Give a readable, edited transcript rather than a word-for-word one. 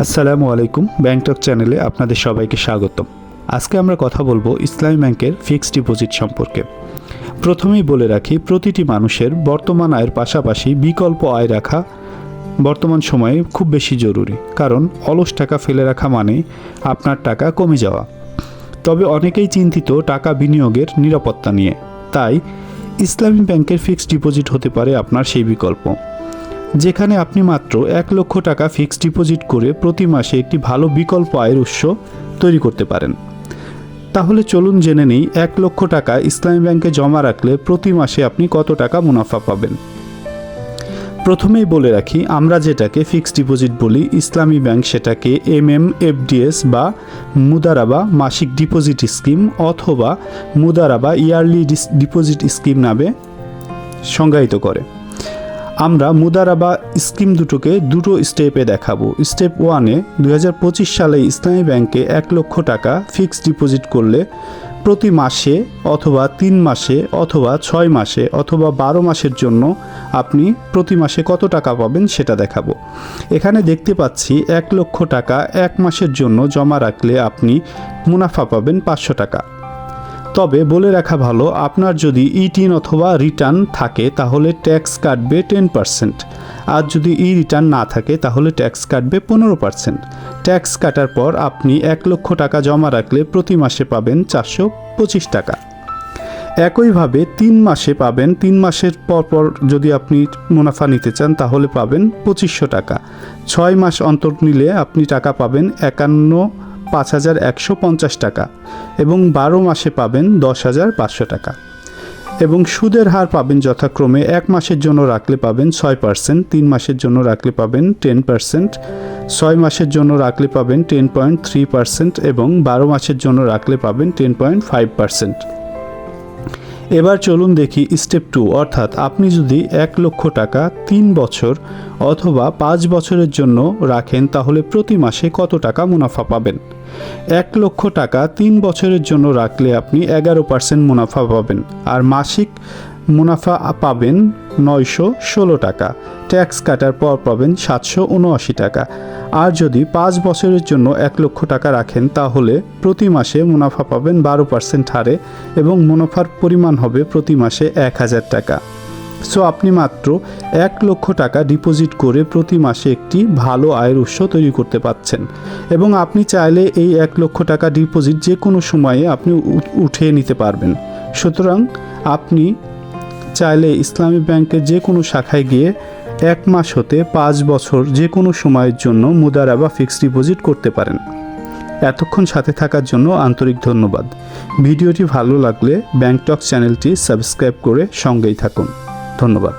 আসসালামু আলাইকুম। ব্যাংক টক চ্যানেলে আপনাদের সবাইকে স্বাগতম। আজকে আমরা কথা বলবো ইসলামী ব্যাংকের ফিক্সড ডিপোজিট সম্পর্কে। প্রথমেই বলে রাখি, প্রতিটি মানুষের বর্তমান আয়ের পাশাপাশি বিকল্প আয় রাখা বর্তমান সময়ে খুব বেশি জরুরি, কারণ অলস টাকা ফেলে রাখা মানে আপনার টাকা কমে যাওয়া। তবে অনেকেই চিন্তিত টাকা বিনিয়োগের নিরাপত্তা নিয়ে, তাই ইসলামী ব্যাংকের ফিক্সড ডিপোজিট হতে পারে আপনার সেই বিকল্প, যেখানে আপনি মাত্র 1 লক্ষ টাকা ফিক্সড ডিপোজিট করে প্রতি মাসে একটি ভালো বিকল্প আয়ের উৎস তৈরি করতে পারেন। তাহলে চলুন জেনে নেই 1 লক্ষ টাকা ইসলামী ব্যাংকে জমা রাখলে প্রতি মাসে আপনি কত টাকা মুনাফা পাবেন। প্রথমেই বলে রাখি, আমরা যেটাকে ফিক্সড ডিপোজিট বলি, ইসলামী ব্যাংক সেটাকে এফডিএস বা মুদারাবা মাসিক ডিপোজিট স্কিম অথবা মুদারাবা ইয়ারলি ডিপোজিট স্কিম নামে সংজ্ঞায়িত করে। আমরা মুদারাবা স্কিম দুটো স্টেপে দেখাবো। স্টেপ 1-এ 2025 সালে ইসলামী ব্যাংকে 1 লক্ষ টাকা ফিক্সড ডিপোজিট করলে প্রতি মাসে অথবা 3 মাসে অথবা 6 মাসে অথবা 12 মাসের জন্য আপনি প্রতি মাসে কত টাকা পাবেন সেটা দেখাবো। এখানে দেখতে পাচ্ছি 1 লক্ষ টাকা 1 মাসের জন্য জমা রাখলে আপনি মুনাফা পাবেন 500 টাকা। তবে বলে রাখা ভালো, আপনার যদি ই-10 অথবা রিটার্ন থাকে তাহলে ট্যাক্স কাটবে 10%, আর যদি রিটার্ন না থাকে তাহলে ট্যাক্স কাটবে 15%। ট্যাক্স কাটার পর আপনি 1 লক্ষ টাকা জমা রাখলে প্রতি মাসে পাবেন 425 টাকা। একইভাবে 3 মাসে পাবেন, 3 মাসের পর যদি আপনি মুনাফা নিতে চান তাহলে পাবেন 2500 টাকা। 6 মাস অন্তর নিলে আপনি টাকা পাবেন 51,550 টাকা এবং 12 মাসে পাবেন 10,500 টাকা। এবং সুদের হার পাবেন যথাক্রমে 1 মাসের জন্য রাখলে পাবেন 6%, 3 মাসের জন্য রাখলে পাবেন 10%, 6 মাসের জন্য রাখলে পাবেন 10.3% এবং 12 মাসের জন্য রাখলে পাবেন 10.5%। এবার চলুন দেখি স্টেপ 2, অর্থাৎ আপনি যদি 1 লক্ষ টাকা 3 বছর অথবা 5 বছরের জন্য রাখেন তাহলে প্রতি মাসে কত টাকা মুনাফা পাবেন। 1 লক্ষ টাকা 3 বছরের জন্য রাখলে আপনি 11% মুনাফা পাবেন, আর মাসিক মুনাফা পাবেন 916 টাকা। ট্যাক্স কাটার পর পাবেন 779 টাকা। আর যদি 5 বছরের জন্য 1 লক্ষ টাকা রাখেন তাহলে প্রতি মাসে মুনাফা পাবেন 12% হারে এবং মুনাফার পরিমাণ হবে প্রতি মাসে 1000 টাকা। সো আপনি মাত্র 1 লক্ষ টাকা ডিপোজিট করে প্রতি মাসে একটি ভালো আয়ের উৎস তৈরি করতে পারছেন এবং আপনি চাইলে এই 1 লক্ষ টাকা ডিপোজিট যে কোনো সময়ে আপনি উঠিয়ে নিতে পারবেন। সুতরাং আপনি চাইলে ইসলামী ব্যাংকের যে কোনো শাখায় গিয়ে 1 মাস হতে 5 বছর যে কোনো সময়ের জন্য মুদারাবা ফিক্সড ডিপোজিট করতে পারেন। এতক্ষণ সাথে থাকার জন্য আন্তরিক ধন্যবাদ। ভিডিওটি ভালো লাগলে ব্যাংক টক চ্যানেলটি সাবস্ক্রাইব করে সঙ্গেই থাকুন। ধন্যবাদ।